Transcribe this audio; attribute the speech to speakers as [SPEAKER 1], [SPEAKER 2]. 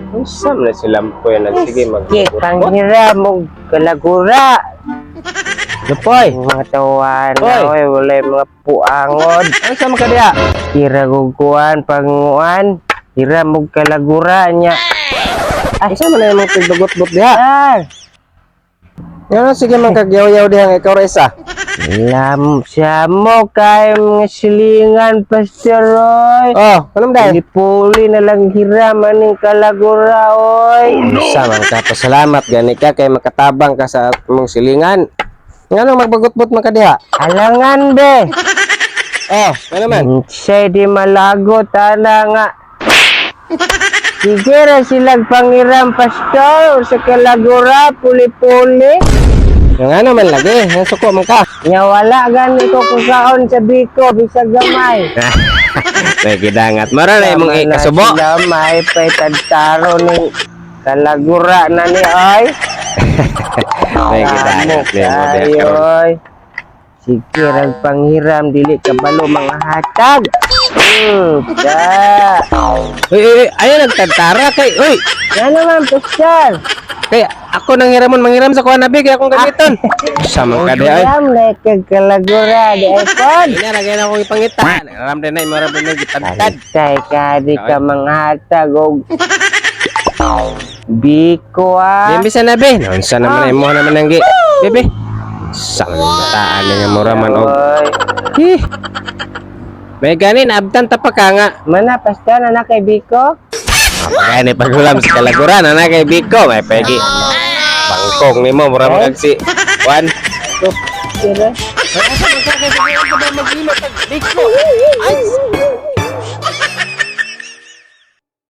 [SPEAKER 1] Usam na sila po yan. Sige,
[SPEAKER 2] Panghira mo kalagura.
[SPEAKER 1] Lupoy.
[SPEAKER 2] Mga tawana,
[SPEAKER 1] Oy.
[SPEAKER 2] wala mga puangod.
[SPEAKER 1] Ano sa mga kadiya?
[SPEAKER 2] Kira guguan, panguan. Kira mo kalagura niya.
[SPEAKER 1] Ano sa mga yung tigdugot-gut diha?
[SPEAKER 2] Ah,
[SPEAKER 1] Ano, sige man kagyaw-yaw diha nga ikaw Reza.
[SPEAKER 2] lam siya mo kay mga silingan, Pastor Roy.
[SPEAKER 1] Oh, anong dahil?
[SPEAKER 2] Puli na lang hiram aning kalagura, oy.
[SPEAKER 1] Sama ka, pasalamat. Gani ka kay makatabang ka sa mong silingan. Nga nang magbagot-but man kadiha?
[SPEAKER 2] Alangan, be.
[SPEAKER 1] Oh, ano man?
[SPEAKER 2] Siya di malago, tana nga. Sige ra silang pangiram, Pastor, sa kalagura, puli-puli.
[SPEAKER 1] Yung ano man lagi, yung suko man ka.
[SPEAKER 2] Nya wala gani ko kusaon sa biko, bisag gamay.
[SPEAKER 1] May gidangat. Mara na imong ikasubo.
[SPEAKER 2] Gamay, pa'y tagtaro ni kalagura na ni, oy.
[SPEAKER 1] May gidangat.
[SPEAKER 2] Ayoy. Sige, rag panghiram, dili ka balo mga hatag. Da.
[SPEAKER 1] Uy, ayaw nagtantara kay. Uy,
[SPEAKER 2] Yan naman, Pastor.
[SPEAKER 1] kay ako nang hiramon manghiram sa kuha na big, akong gamiton. Sama ka di ay.
[SPEAKER 2] Hiram, lekag kalagura, di ay pod.
[SPEAKER 1] Ina lagi na akong ipangita. Aram din na imaram din na gitantad.
[SPEAKER 2] Tay ka, di ka mga hatag, og biko, ah.
[SPEAKER 1] Bimbisa na be. Nonsa naman imo naman ang gi. Bebe. Sama ng mataan nga mura man og.
[SPEAKER 2] Oy.
[SPEAKER 1] May ganin abtan ta pa ka nga.
[SPEAKER 2] Mana, Pastor, anak kay biko?
[SPEAKER 1] Gani pagulam sa kalaguran na kay Biko may pegi. Bangkong nimo mura mag si Juan.
[SPEAKER 2] Sira.
[SPEAKER 1] Biko. Ay,